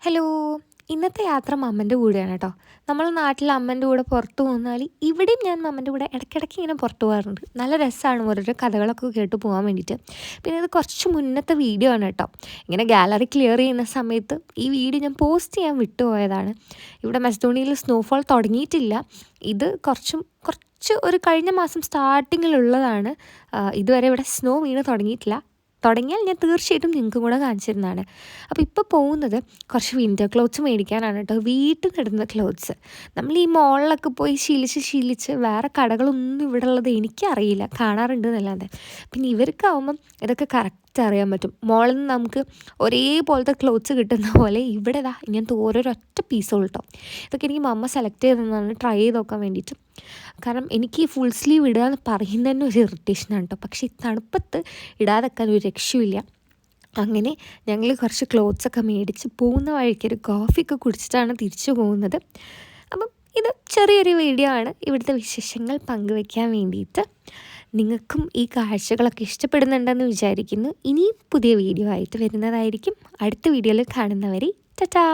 Hello. ഇന്നത്തെ യാത്ര മമ്മൻ്റെ കൂടെയാണ് കേട്ടോ. നമ്മൾ നാട്ടിൽ അമ്മൻ്റെ കൂടെ പുറത്ത് പോകുന്നാൽ ഇവിടെയും ഞാൻ മമ്മൻ്റെ കൂടെ ഇടയ്ക്കിടയ്ക്ക് ഇങ്ങനെ പുറത്ത് പോകാറുണ്ട്. നല്ല രസമാണ് ഓരോരോ കഥകളൊക്കെ കേട്ട് പോകാൻ വേണ്ടിയിട്ട്. പിന്നെ ഇത് കുറച്ച് മുന്നത്തെ വീഡിയോ ആണ് കേട്ടോ. ഇങ്ങനെ ഗാലറി ക്ലിയർ ചെയ്യുന്ന സമയത്ത് ഈ വീഡിയോ ഞാൻ പോസ്റ്റ് ചെയ്യാൻ വിട്ടുപോയതാണ്. ഇവിടെ മെസഡോണിയയിൽ സ്നോഫോൾ തുടങ്ങിയിട്ടില്ല. ഇത് കുറച്ച് ഒരു കഴിഞ്ഞ മാസം സ്റ്റാർട്ടിങ്ങിലുള്ളതാണ്. ഇതുവരെ ഇവിടെ സ്നോ വീണ് തുടങ്ങിയാൽ ഞാൻ തീർച്ചയായിട്ടും നിങ്ങൾക്കും കൂടെ കാണിച്ചിരുന്നതാണ്. അപ്പോൾ ഇപ്പോൾ പോകുന്നത് കുറച്ച് വിൻ്റർ ക്ലോത്ത്സ് മേടിക്കാനാണ് കേട്ടോ. വീട്ടിൽ നിന്നിടുന്ന ക്ലോത്ത്സ്. നമ്മൾ ഈ മോളിലൊക്കെ പോയി ശീലിച്ച് വേറെ കടകളൊന്നും ഇവിടെ ഉള്ളത് എനിക്കറിയില്ല, കാണാറുണ്ട് എന്നല്ലാതെ. പിന്നെ ഇവർക്കാവുമ്പം ഇതൊക്കെ കറക്റ്റ് അറിയാൻ പറ്റും. മോളിൽ നിന്ന് നമുക്ക് ഒരേപോലത്തെ ക്ലോത്ത്സ് കിട്ടുന്ന പോലെ ഇവിടെ ഇങ്ങനത്തെ ഓരോരൊറ്റ പീസുകൾ കേട്ടോ. ഇതൊക്കെ എനിക്ക് മമ്മ സെലക്ട് ചെയ്തതാണ് ട്രൈ ചെയ്ത് നോക്കാൻ വേണ്ടിയിട്ട്. കാരണം എനിക്ക് ഈ ഫുൾ സ്ലീവ് ഇടുക എന്ന് പറയുന്നതന്നെ ഒരു ഇറിറ്റേഷനാണ് കേട്ടോ. പക്ഷേ ഈ തണുപ്പത്ത് ഇടാതെക്കാൻ ഒരു രക്ഷയില്ല. അങ്ങനെ ഞങ്ങൾ കുറച്ച് ക്ലോത്ത്സൊക്കെ മേടിച്ച് പോകുന്ന വഴിക്ക് ഒരു കോഫിയൊക്കെ കുടിച്ചിട്ടാണ് തിരിച്ചു പോകുന്നത്. അപ്പം ഇത് ചെറിയൊരു വീഡിയോ ആണ്, ഇവിടുത്തെ വിശേഷങ്ങൾ പങ്കുവയ്ക്കാൻ വേണ്ടിയിട്ട്. നിങ്ങൾക്കും ഈ കാഴ്ചകളൊക്കെ ഇഷ്ടപ്പെടുന്നുണ്ടെന്ന് വിചാരിക്കുന്നു. ഇനിയും പുതിയ വീഡിയോ ആയിട്ട് വരുന്നതായിരിക്കും. അടുത്ത വീഡിയോയിൽ കാണുന്നവരെ ടാറ്റാ.